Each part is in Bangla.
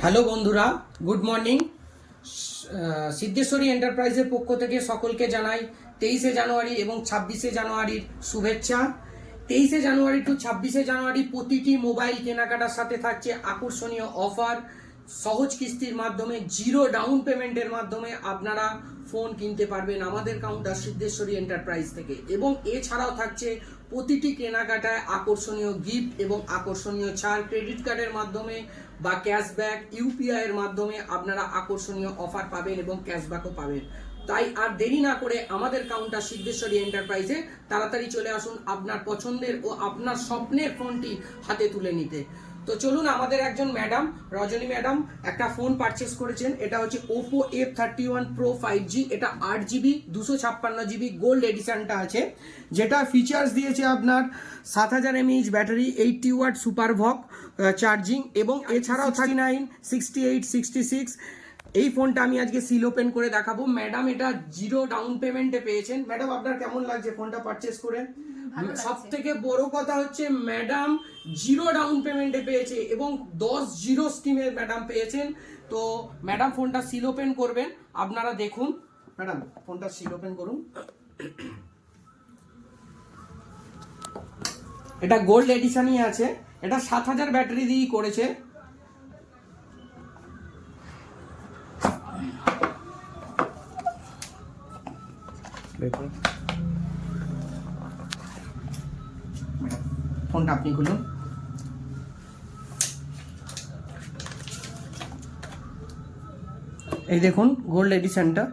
হ্যালো বন্ধুরা, গুড মর্নিং। সিদ্ধেশ্বরী এন্টারপ্রাইজের পক্ষ থেকে সকলকে জানাই 23শে জানুয়ারি এবং 26শে জানুয়ারির শুভেচ্ছা। 23শে জানুয়ারি টু 26শে জানুয়ারি প্রতিটি মোবাইল কেনাকাটার সাথে থাকছে আকর্ষণীয় অফার। সহজ কিস্তির মাধ্যমে জিরো ডাউন পেমেন্টের মাধ্যমে আপনারা ফোন কিনতে পারবেন আমাদের কাউন্টার সিদ্ধেশ্বরী এন্টারপ্রাইজ থেকে। এবং এছাড়াও থাকছে প্রতিটি কেনাকাটায় আকর্ষণীয় গিফট এবং আকর্ষণীয় ছাড়। ক্রেডিট কার্ডের মাধ্যমে বা ক্যাশব্যাক, ইউপিআই এর মাধ্যমে আপনারা আকর্ষণীয় অফার পাবেন এবং ক্যাশব্যাকও পাবেন। তাই আর দেরি না করে আমাদের কাউন্টার সিদ্ধেশ্বরী এন্টারপ্রাইজে তাড়াতাড়ি চলে আসুন আপনার পছন্দের ও আপনার স্বপ্নের ফোনটি হাতে তুলে নিতে। তো চলুন, আমাদের একজন ম্যাডাম, রজনী ম্যাডাম, একটা ফোন পারচেস করেছেন। এটা হচ্ছে Oppo F31 Pro 5G। এটা 8GB 256GB গোল্ড এডিশনটা আছে, যেটা ফিচার্স দিয়েছে আপনার 7000 mAh battery, 80 watt super VOOC charging এবং এছাড়াও 39, 68, 66। এই ফোনটা আমি আজকে সিল ওপেন করে দেখাবো। ম্যাডাম এটা জিরো ডাউন পেমেন্টে পেয়েছেন। ম্যাডাম, আপনার কেমন লাগছে ফোনটা পারচেস করে? সব থেকে বড় কথা হচ্ছে ম্যাডাম জিরো ডাউন পেমেন্টে পেয়েছে এবং 10-0 স্কিমে ম্যাডাম পেয়েছেন। তো ম্যাডাম ফোনটা সিল ওপেন করবেন, আপনারা দেখুন। ম্যাডাম ফোনটা সিল ওপেন করুন। এটা গোল্ড এডিশনই আছে। এটা 7000 ব্যাটারি দিয়েই করেছে। ফোনটা আপনি খুলুন। এই দেখুন গোল্ড এডিশনটা,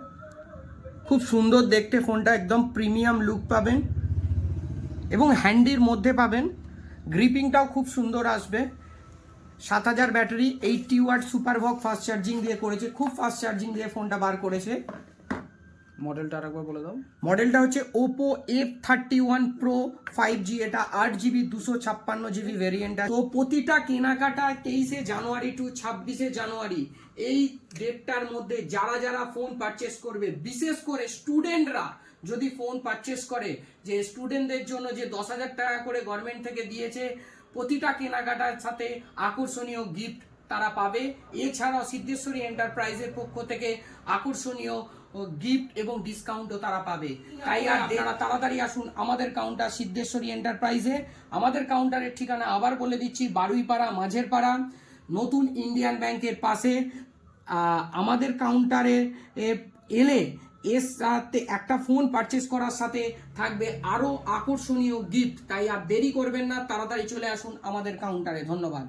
খুব সুন্দর দেখতে ফোনটা, একদম প্রিমিয়াম লুক পাবেন এবং হ্যান্ডির মধ্যে পাবেন। গ্রিপিংটাও খুব সুন্দর আসবে। 7000 battery, 80 watt super VOOC fast charging দিয়ে করেছে, খুব ফাস্ট চার্জিং দিয়ে ফোনটা বার করেছে। মডেলটা আরেকবার বলে দাও। মডেলটা হচ্ছে Oppo F31 Pro 5G। এটা 8GB 256GB ভেরিয়েন্ট। তো প্রতিটা কেনাকাটা 23শে জানুয়ারি টু 26শে জানুয়ারি এই ডেটটার মধ্যে যারা যারা ফোন পারচেস করবে, বিশেষ করে স্টুডেন্টরা যদি ফোন পারচেস করে, যে স্টুডেন্টদের জন্য যে 10,000 টাকা করে গভর্নমেন্ট থেকে দিয়েছে, প্রতিটা কেনাকাটার সাথে আকর্ষণীয় গিফট তারা পাবে। এছাড়াও সিদ্ধেশ্বরী এন্টারপ্রাইজের পক্ষ থেকে আকর্ষণীয় গিফট এবং ডিসকাউন্টও তারা পাবে। তাই আর তাড়াতাড়ি আসুন আমাদের কাউন্টার সিদ্ধেশ্বরী এন্টারপ্রাইজে। আমাদের কাউন্টারের ঠিকানা আবার বলে দিচ্ছি, বারুইপাড়া, মাঝের পাড়া, নতুন ইন্ডিয়ান ব্যাংকের পাশে। আমাদের কাউন্টারে এলে এর সাথে একটা ফোন পারচেস করার সাথে থাকবে আরও আকর্ষণীয় গিফট। তাই আর দেরি করবেন না, তাড়াতাড়ি চলে আসুন আমাদের কাউন্টারে। ধন্যবাদ।